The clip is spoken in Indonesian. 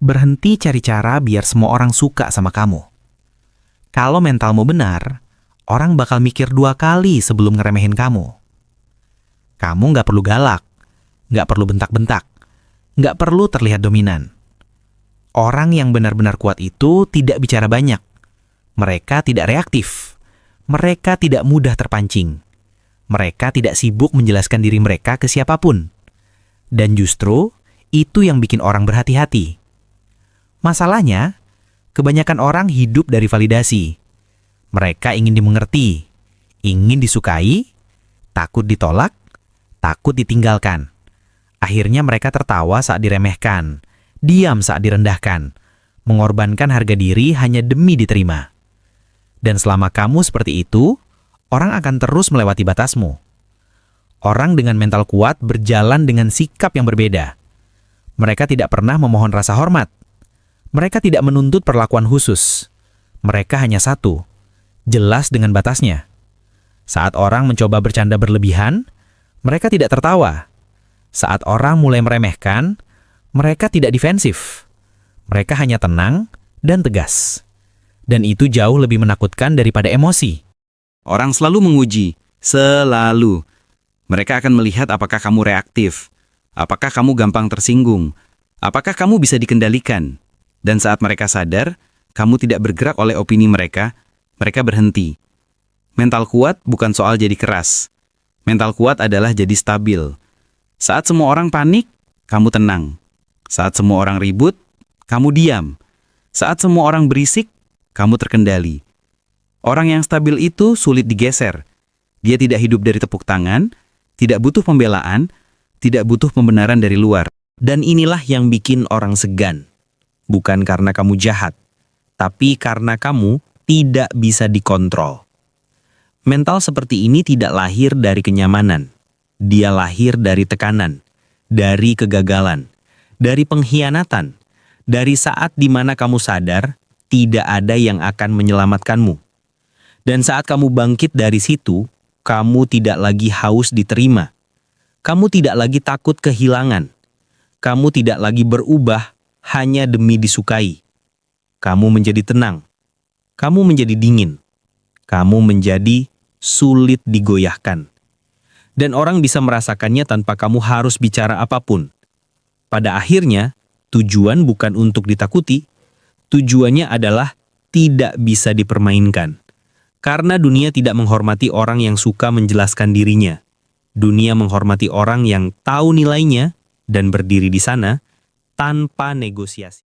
Berhenti cari cara biar semua orang suka sama kamu. Kalau mentalmu benar, orang bakal mikir 2 kali sebelum ngeremehin kamu. Kamu nggak perlu galak, nggak perlu bentak-bentak, nggak perlu terlihat dominan. Orang yang benar-benar kuat itu tidak bicara banyak. Mereka tidak reaktif. Mereka tidak mudah terpancing. Mereka tidak sibuk menjelaskan diri mereka ke siapapun. Dan justru, itu yang bikin orang berhati-hati. Masalahnya, kebanyakan orang hidup dari validasi. Mereka ingin dimengerti, ingin disukai, takut ditolak, takut ditinggalkan. Akhirnya mereka tertawa saat diremehkan, diam saat direndahkan, mengorbankan harga diri hanya demi diterima. Dan selama kamu seperti itu, orang akan terus melewati batasmu. Orang dengan mental kuat berjalan dengan sikap yang berbeda. Mereka tidak pernah memohon rasa hormat. Mereka tidak menuntut perlakuan khusus. Mereka hanya satu, jelas dengan batasnya. Saat orang mencoba bercanda berlebihan, mereka tidak tertawa. Saat orang mulai meremehkan, mereka tidak defensif. Mereka hanya tenang dan tegas. Dan itu jauh lebih menakutkan daripada emosi. Orang selalu menguji, selalu. Mereka akan melihat apakah kamu reaktif, apakah kamu gampang tersinggung, apakah kamu bisa dikendalikan. Dan saat mereka sadar, kamu tidak bergerak oleh opini mereka, mereka berhenti. Mental kuat bukan soal jadi keras. Mental kuat adalah jadi stabil. Saat semua orang panik, kamu tenang. Saat semua orang ribut, kamu diam. Saat semua orang berisik, kamu terkendali. Orang yang stabil itu sulit digeser. Dia tidak hidup dari tepuk tangan, tidak butuh pembelaan, tidak butuh pembenaran dari luar. Dan inilah yang bikin orang segan. Bukan karena kamu jahat, tapi karena kamu tidak bisa dikontrol. Mental seperti ini tidak lahir dari kenyamanan. Dia lahir dari tekanan, dari kegagalan, dari pengkhianatan, dari saat di mana kamu sadar tidak ada yang akan menyelamatkanmu. Dan saat kamu bangkit dari situ, kamu tidak lagi haus diterima. Kamu tidak lagi takut kehilangan. Kamu tidak lagi berubah hanya demi disukai. Kamu menjadi tenang. Kamu menjadi dingin. Kamu menjadi sulit digoyahkan. Dan orang bisa merasakannya tanpa kamu harus bicara apapun. Pada akhirnya, tujuan bukan untuk ditakuti. Tujuannya adalah tidak bisa dipermainkan. Karena dunia tidak menghormati orang yang suka menjelaskan dirinya. Dunia menghormati orang yang tahu nilainya dan berdiri di sana tanpa negosiasi.